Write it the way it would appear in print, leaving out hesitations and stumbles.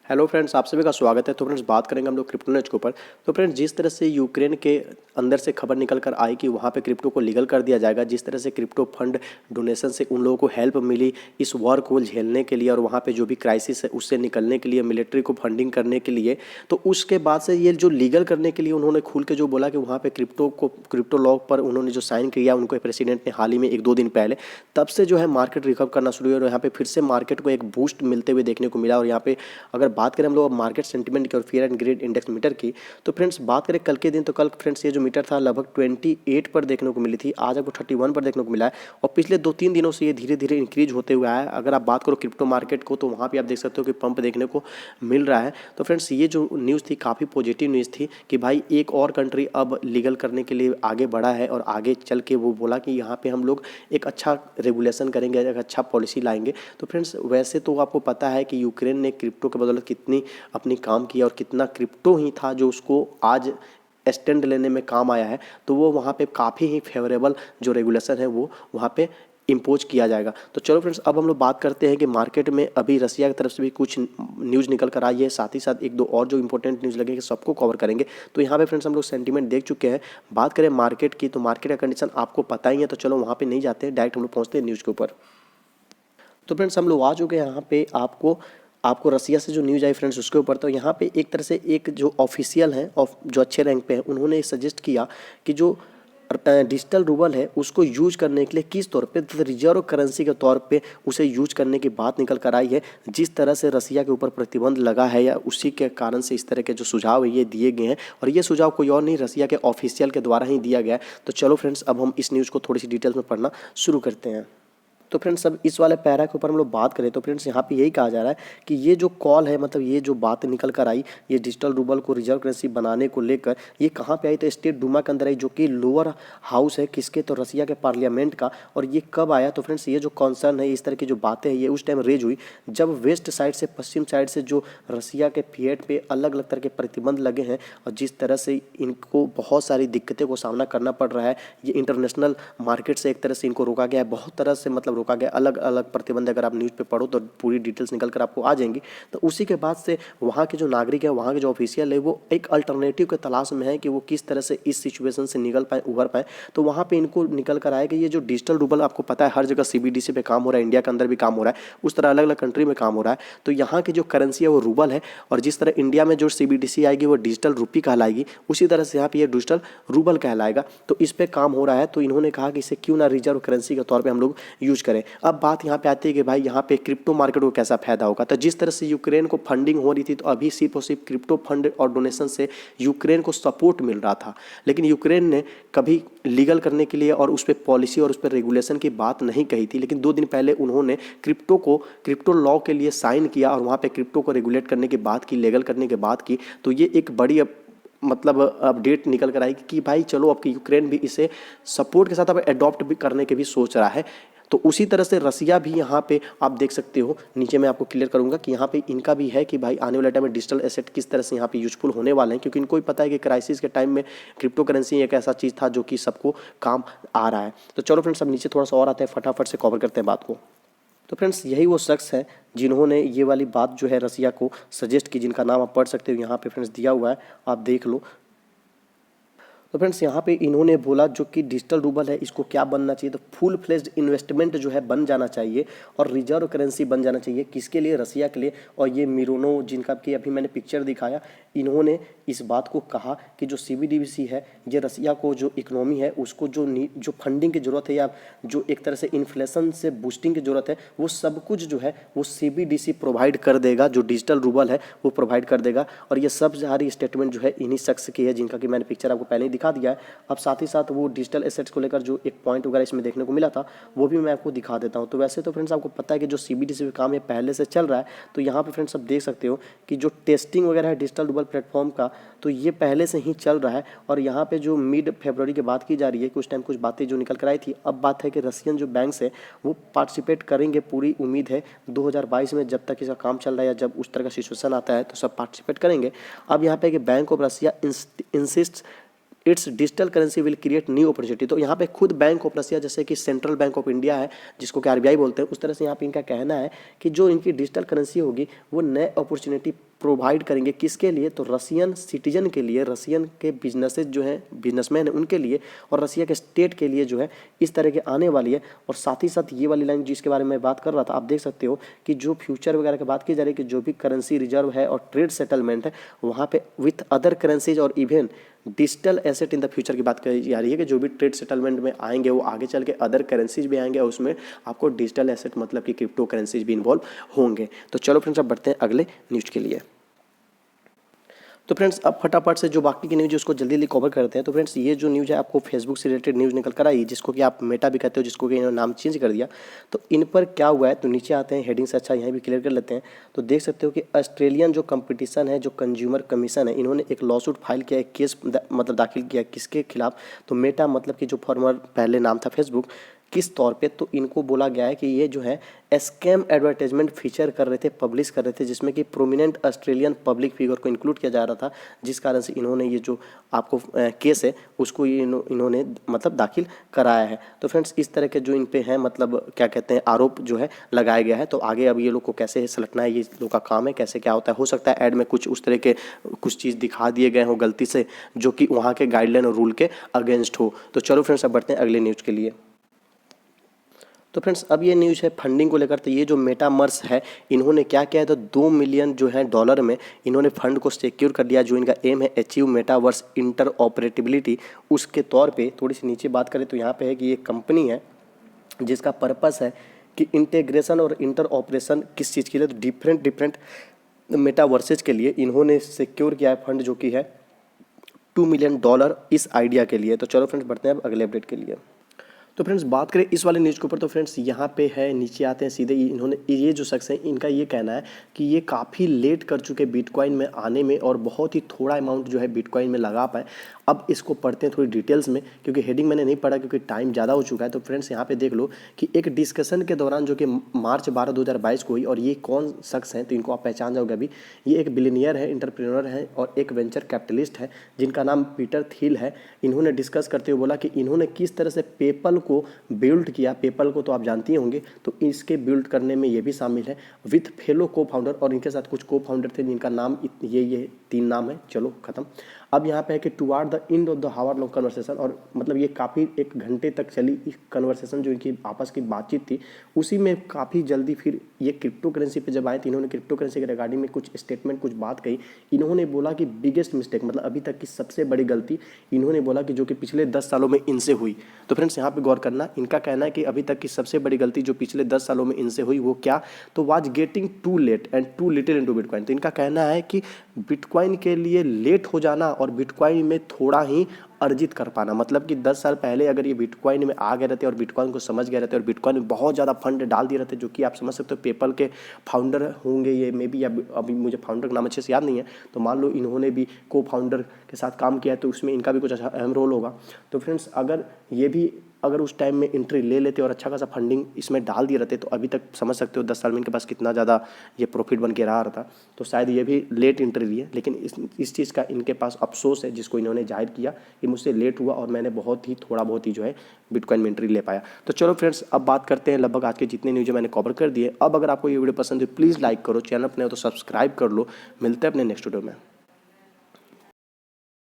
Hello friends, आप सभी का स्वागत है। तो फ्रेंड्स बात करेंगे हम लोग क्रिप्टो नॉलेज के ऊपर। तो फ्रेंड्स जिस तरह से यूक्रेन के अंदर से खबर निकल कर आई कि वहाँ पे क्रिप्टो को लीगल कर दिया जाएगा, जिस तरह से क्रिप्टो फंड डोनेशन से उन लोगों को हेल्प मिली इस वॉर को झेलने के लिए और वहाँ पे जो भी क्राइसिस है उससे निकलने के लिए, मिलिट्री को फंडिंग करने के लिए, तो उसके बाद से ये जो लीगल करने के लिए उन्होंने खुल के जो बोला कि वहाँ पे क्रिप्टो लॉ पर उन्होंने जो साइन किया उनको प्रेसिडेंट ने हाल ही में 1-2 दिन पहले, तब से जो है मार्केट रिकवर करना शुरू हुआ और यहाँ पे फिर से मार्केट को एक बूस्ट मिलते हुए देखने को मिला। और यहाँ पे अगर बात करें हम लोग मार्केट सेंटीमेंट की और fear and greed index meter की, तो फ्रेंड्स बात करें कल के दिन, तो कल फ्रेंड्स ये जो मीटर था लगभग 28 पर देखने को मिली थी, आज आपको 31 पर देखने को मिला है। और पिछले 2-3 दिनों से ये धीरे धीरे इंक्रीज होते हुए आया है। अगर आप बात करो क्रिप्टो मार्केट को, तो वहाँ भी आप देख सकते हो कि पंप देखने को मिल रहा है। तो फ्रेंड्स ये जो न्यूज़ थी काफ़ी पॉजिटिव न्यूज़ थी कि भाई एक और कंट्री अब लीगल करने के लिए आगे बढ़ा है और आगे चल के वो बोला कि यहाँ पे हम लोग एक अच्छा रेगुलेशन करेंगे, एक अच्छा पॉलिसी लाएंगे। तो फ्रेंड्स वैसे तो आपको पता है कि यूक्रेन ने क्रिप्टो के बदौलत कितनी अपनी काम किया और कितना क्रिप्टो ही था जो उसको आज स्टैंड लेने में काम आया है। तो वो वहाँ पे काफ़ी ही फेवरेबल जो रेगुलेशन है वो वहाँ पे इम्पोज किया जाएगा। तो चलो फ्रेंड्स अब हम लोग बात करते हैं कि मार्केट में अभी रसिया की तरफ से भी कुछ न्यूज़ निकल कर आई है, साथ ही साथ 1-2 और जो इंपॉर्टेंट न्यूज़ लगेंगे सबको कवर करेंगे। तो यहाँ पे फ्रेंड्स हम लोग सेंटीमेंट देख चुके हैं। बात करें मार्केट की, तो मार्केट का कंडीशन आपको पता ही है, तो चलो वहाँ पे नहीं जाते हैं, डायरेक्ट हम लोग पहुँचते हैं न्यूज़ के ऊपर। तो फ्रेंड्स हम लोग आ चुके हैं यहाँ पे आपको आपको रसिया से जो न्यूज़ आई फ्रेंड्स उसके ऊपर। तो यहाँ पे एक तरह से एक जो ऑफिशियल हैं और जो अच्छे रैंक पे हैं उन्होंने सजेस्ट किया कि जो डिजिटल रूबल है उसको यूज करने के लिए किस तौर पे रिजर्व करेंसी के तौर पे उसे यूज करने की बात निकल कर आई है। जिस तरह से रसिया के ऊपर प्रतिबंध लगा है या उसी के कारण से इस तरह के जो सुझाव है ये दिए गए हैं, और ये सुझाव कोई और नहीं रसिया के ऑफिशियल के द्वारा ही दिया गया है। तो चलो फ्रेंड्स अब हम इस न्यूज़ को थोड़ी सी डिटेल्स में पढ़ना शुरू करते हैं। तो फ्रेंड्स अब इस वाले पैरा के ऊपर हम लोग बात करें तो फ्रेंड्स यहाँ पे यही कहा जा रहा है कि ये जो कॉल है, मतलब ये जो बात निकल कर आई, ये डिजिटल रूबल को रिजर्व करेंसी बनाने को लेकर, ये कहाँ पे आई, तो स्टेट डूमा के अंदर आई, जो कि लोअर हाउस है किसके, तो रसिया के पार्लियामेंट का। और ये कब आया, तो फ्रेंड्स ये जो कॉन्सर्न है, इस तरह की जो बातें हैं, ये उस टाइम रेज हुई जब वेस्ट साइड से, पश्चिम साइड से जो रसिया के फिएट पे अलग अलग तरह के प्रतिबंध लगे हैं और जिस तरह से इनको बहुत सारी दिक्कतों को सामना करना पड़ रहा है। ये इंटरनेशनल मार्केट से एक तरह से इनको रोका गया है, बहुत तरह से मतलब रोका गया, अलग अलग प्रतिबंध अगर आप न्यूज़ पे पढ़ो तो पूरी डिटेल्स निकल कर आपको आ जाएंगी। तो उसी के बाद से वहाँ के जो नागरिक है, वहाँ के जो ऑफिशियल है, वो एक अल्टरनेटिव के तलाश में है कि वो किस तरह से इस सिचुएशन से निकल पाए, उभर पाए। तो वहाँ पे इनको निकल कर आया कि ये जो डिजिटल रूबल, आपको पता है हर जगह सीबीडीसी पे काम हो रहा है, इंडिया के अंदर भी काम हो रहा है, उस तरह अलग अलग कंट्री में काम हो रहा है। तो यहाँ की जो करेंसी है वो रूबल है, और जिस तरह इंडिया में जो सीबीडीसी आएगी वो डिजिटल रूपी कहलाएगी, उसी तरह से यहाँ पे ये डिजिटल रूबल कहलाएगा। तो इस पे काम हो रहा है। तो इन्होंने कहा कि इसे क्यों ना रिजर्व करेंसी के तौर पे हम लोग यूज करें। अब बात यहाँ पे आती है कि भाई यहाँ पे क्रिप्टो मार्केट को कैसा फायदा होगा। तो जिस तरह से यूक्रेन को फंडिंग हो रही थी, तो अभी सिर्फ और सिर्फ क्रिप्टो फंड और डोनेशन से यूक्रेन को सपोर्ट मिल रहा था, लेकिन यूक्रेन ने कभी लीगल करने के लिए और उस पर पॉलिसी और उस पर रेगुलेशन की बात नहीं कही थी। लेकिन 2 दिन पहले उन्होंने क्रिप्टो लॉ के लिए साइन किया और वहाँ पे क्रिप्टो को रेगुलेट करने की बात की, लीगल करने की बात की। तो ये एक बड़ी मतलब अपडेट निकल कर आएगी कि भाई चलो अब कि यूक्रेन भी इसे सपोर्ट के साथ अब अडॉप्ट भी करने के भी सोच रहा है। तो उसी तरह से रसिया भी यहाँ पे आप देख सकते हो, नीचे मैं आपको क्लियर करूंगा कि यहाँ पे इनका भी है कि भाई आने वाले टाइम में डिजिटल एसेट किस तरह से यहाँ पे यूजफुल होने वाले हैं, क्योंकि इनको भी पता है कि क्राइसिस के टाइम में क्रिप्टो करेंसी एक ऐसा चीज़ था जो कि सबको काम आ रहा है। तो चलो फ्रेंड्स अब नीचे थोड़ा सा और आते हैं, फटाफट से कवर करते हैं बात को। तो फ्रेंड्स यही वो शख्स है जिन्होंने ये वाली बात जो है रसिया को सजेस्ट की, जिनका नाम आप पढ़ सकते हो, यहाँ पे फ्रेंड्स दिया हुआ है, आप देख लो। तो फ्रेंड्स यहाँ पे इन्होंने बोला जो कि डिजिटल रूबल है इसको क्या बनना चाहिए, तो फुल फ्लेज्ड इन्वेस्टमेंट जो है बन जाना चाहिए और रिजर्व करेंसी बन जाना चाहिए। किसके लिए, रसिया के लिए। और ये मिरोनो जिनका कि अभी मैंने पिक्चर दिखाया, इन्होंने इस बात को कहा कि जो सीबीडीसी है ये रसिया को जो इकोनॉमी है उसको जो फंडिंग की ज़रूरत है या जो एक तरह से इन्फ्लेशन से बूस्टिंग की ज़रूरत है, वो सब कुछ जो है वो सीबीडीसी प्रोवाइड कर देगा, जो डिजिटल रूबल है वो प्रोवाइड कर देगा। और ये सब सारी स्टेटमेंट जो है इन्हीं शख्स की है जिनका कि मैंने पिक्चर आपको पहले ही दिखा दिया है। अब साथ ही साथ वो डिजिटल एसेट्स को लेकर जो एक पॉइंट वगैरह इसमें देखने को मिला था वो भी मैं आपको दिखा देता हूँ। तो वैसे तो फ्रेंड्स आपको पता है कि जो सीबीडीसी का काम है पहले से चल रहा है। तो यहाँ पे फ्रेंड्स आप देख सकते हो कि जो टेस्टिंग वगैरह है डिजिटल रूबल प्लेटफॉर्म का, तो ये पहले से ही चल रहा है। और यहाँ पे जो मिड फरवरी की बात की जा रही है, कुछ टाइम कुछ बातें जो निकल कर आई थी, अब बात है कि रसियन जो बैंक्स है वो पार्टिसिपेट करेंगे, पूरी उम्मीद है 2022 में जब तक इसका काम चल रहा है या जब उस तरह का सिचुएशन आता है तो सब पार्टिसिपेट करेंगे। अब यहाँ पे कि bank of Russia insist its digital currency will create new opportunity. तो यहाँ पे खुद बैंक ऑफ रसिया जैसे कि सेंट्रल बैंक ऑफ इंडिया है जिसको कि आरबीआई बोलते हैं, उस तरह से यहाँ पे इनका कहना है कि जो इनकी डिजिटल करेंसी होगी वो नए अपॉर्चुनिटी प्रोवाइड करेंगे। किसके लिए? तो रसियन सिटीजन के लिए, रसियन के बिजनेसेस जो हैं, बिजनेसमैन हैं उनके लिए, और रसिया के स्टेट के लिए जो है इस तरह के आने वाली है। और साथ ही साथ ये वाली लाइन जिसके बारे में बात कर रहा था, आप देख सकते हो कि जो फ्यूचर वगैरह की बात की जा रही है कि जो भी करेंसी रिजर्व है और ट्रेड सेटलमेंट है वहाँ पे विथ अदर करेंसीज और even digital asset in the future की बात करी जा रही है कि जो भी ट्रेड सेटलमेंट में आएंगे वो आगे चल के अदर करेंसीज भी आएंगे और उसमें आपको डिजिटल एसेट मतलब कि क्रिप्टो करेंसीज भी इन्वॉल्व होंगे। तो चलो फ्रेंड्स अब बढ़ते हैं अगले न्यूज़ के लिए। तो फ्रेंड्स अब फटाफट से जो बाकी की न्यूज़ है उसको जल्दी जल्दी कवर करते हैं। तो फ्रेंड्स ये जो न्यूज़ है आपको फेसबुक से रिलेटेड न्यूज़ निकल कर आई, जिसको कि आप मेटा भी कहते हो, जिसको कि इन्होंने नाम चेंज कर दिया। तो इन पर क्या हुआ है, तो नीचे आते हैं हेडिंग से, अच्छा यहाँ भी क्लियर कर लेते हैं। तो देख सकते हो कि ऑस्ट्रेलियन जो कंपटीशन है, जो कंज्यूमर कमीशन है, इन्होंने एक लॉसूट फाइल किया, एक केस मतलब दाखिल किया किसके खिलाफ, तो मेटा मतलब कि जो फॉर्मर पहले नाम था फेसबुक, किस तौर पे, तो इनको बोला गया है कि ये जो है स्कैम एडवर्टाइजमेंट फीचर कर रहे थे, पब्लिश कर रहे थे, जिसमें कि प्रोमिनेंट ऑस्ट्रेलियन पब्लिक फिगर को इंक्लूड किया जा रहा था, जिस कारण से इन्होंने ये जो आपको केस है उसको इन्होंने मतलब दाखिल कराया है। तो फ्रेंड्स इस तरह के जो इन पे हैं मतलब क्या कहते हैं आरोप जो है लगाया गया है। तो आगे अब ये लोग को कैसे सलटना है, ये लोग का काम है, कैसे क्या होता है। हो सकता है ऐड में कुछ उस तरह के कुछ चीज़ दिखा दिए गए हो गलती से जो कि वहाँ के गाइडलाइन और रूल के अगेंस्ट हो। तो चलो फ्रेंड्स अब बढ़ते हैं अगले न्यूज़ के लिए। तो फ्रेंड्स अब ये न्यूज़ है फंडिंग को लेकर। तो ये जो मेटावर्स है इन्होंने क्या किया है, तो $2 मिलियन जो है डॉलर में इन्होंने फंड को सिक्योर कर दिया, जो इनका एम है अचीव मेटावर्स इंटर ऑपरेटिबिलिटी। उसके तौर पे थोड़ी सी नीचे बात करें तो यहाँ पे है कि ये कंपनी है जिसका पर्पस है कि इंटीग्रेशन और इंटर ऑपरेशन किस चीज़ के लिए, तो डिफरेंट मेटावर्सेज के लिए इन्होंने सिक्योर किया है फंड जो कि है $2 मिलियन इस आइडिया के लिए। तो चलो फ्रेंड्स बढ़ते हैं अब अगले अपडेट के लिए। तो फ्रेंड्स बात करें इस वाले न्यूज़ के ऊपर, तो फ्रेंड्स यहाँ पे है, नीचे आते हैं सीधे, इन्होंने ये जो शख्स है इनका ये कहना है कि ये काफ़ी लेट कर चुके बिटकॉइन में आने में और बहुत ही थोड़ा अमाउंट जो है बिटकॉइन में लगा पाए। अब इसको पढ़ते हैं थोड़ी डिटेल्स में, क्योंकि हेडिंग मैंने नहीं पढ़ा क्योंकि टाइम ज़्यादा हो चुका है। तो फ्रेंड्स यहाँ पे देख लो कि एक डिस्कशन के दौरान जो कि मार्च 12, 2022 को हुई, और ये कौन शख्स हैं तो इनको आप पहचान जाओगे अभी। ये एक बिलियनियर है, इंटरप्रेन्योर है और एक वेंचर कैपिटलिस्ट है जिनका नाम पीटर थिल है। इन्होंने डिस्कस करते हुए बोला कि इन्होंने किस तरह से पेपल को बिल्ड किया। पेपल को तो आप जानती ही होंगे, तो इसके बिल्ड करने में ये भी शामिल है विथ फेलो को फाउंडर, और इनके साथ कुछ को फाउंडर थे जिनका नाम ये 3 नाम है। चलो खत्म। अब यहाँ पे है कि toward the end of the hour long conversation, और मतलब ये काफ़ी 1 घंटे तक चली इस कन्वर्सेशन जो इनकी आपस की बातचीत थी, उसी में काफ़ी जल्दी फिर ये क्रिप्टो करेंसी पे जब आए तो इन्होंने क्रिप्टो करेंसी के रिगार्डिंग में कुछ स्टेटमेंट, कुछ बात कही। इन्होंने बोला कि बिगेस्ट मिस्टेक मतलब अभी तक की सबसे बड़ी गलती इन्होंने बोला कि जो कि पिछले 10 सालों में इनसे हुई। तो फ्रेंड्स यहाँ पे गौर करना, इनका कहना है कि अभी तक की सबसे बड़ी गलती जो पिछले 10 सालों में इनसे हुई वो क्या, तो was getting too late and too little into bitcoin. तो इनका कहना है कि बिटकॉइन के लिए लेट हो जाना और बिटकॉइन में थोड़ा ही अर्जित कर पाना, मतलब कि 10 साल पहले अगर ये बिटकॉइन में आ गए रहते और बिटकॉइन को समझ गए रहते और बिटकॉइन में बहुत ज़्यादा फंड डाल दिए रहते, जो कि आप समझ सकते हो पेपल के फाउंडर होंगे ये मे बी, या अभी मुझे फाउंडर का नाम अच्छे से याद नहीं है, तो मान लो इन्होंने भी को फाउंडर के साथ काम किया है तो उसमें इनका भी कुछ अच्छा अहम रोल होगा। तो फ्रेंड्स अगर ये भी अगर उस टाइम में एंट्री ले लेते और अच्छा खासा फंडिंग इसमें डाल दिए रहते तो अभी तक समझ सकते हो 10 साल में इनके पास कितना ज़्यादा ये प्रॉफिट बन के रहा रहता। तो शायद ये भी लेट एंट्री लिए, लेकिन इस चीज़ का इनके पास अफसोस है जिसको इन्होंने जाहिर किया कि मुझसे लेट हुआ और मैंने थोड़ा बहुत ही जो है बिटकॉइन में एंट्री ले पाया। तो चलो फ्रेंड्स अब बात करते हैं लगभग आज के जितने न्यूज़ मैंने कवर कर दिए। अब अगर आपको ये वीडियो पसंद है प्लीज़ लाइक करो, चैनल अपने हो तो सब्सक्राइब कर लो। मिलते हैं अपने नेक्स्ट वीडियो में।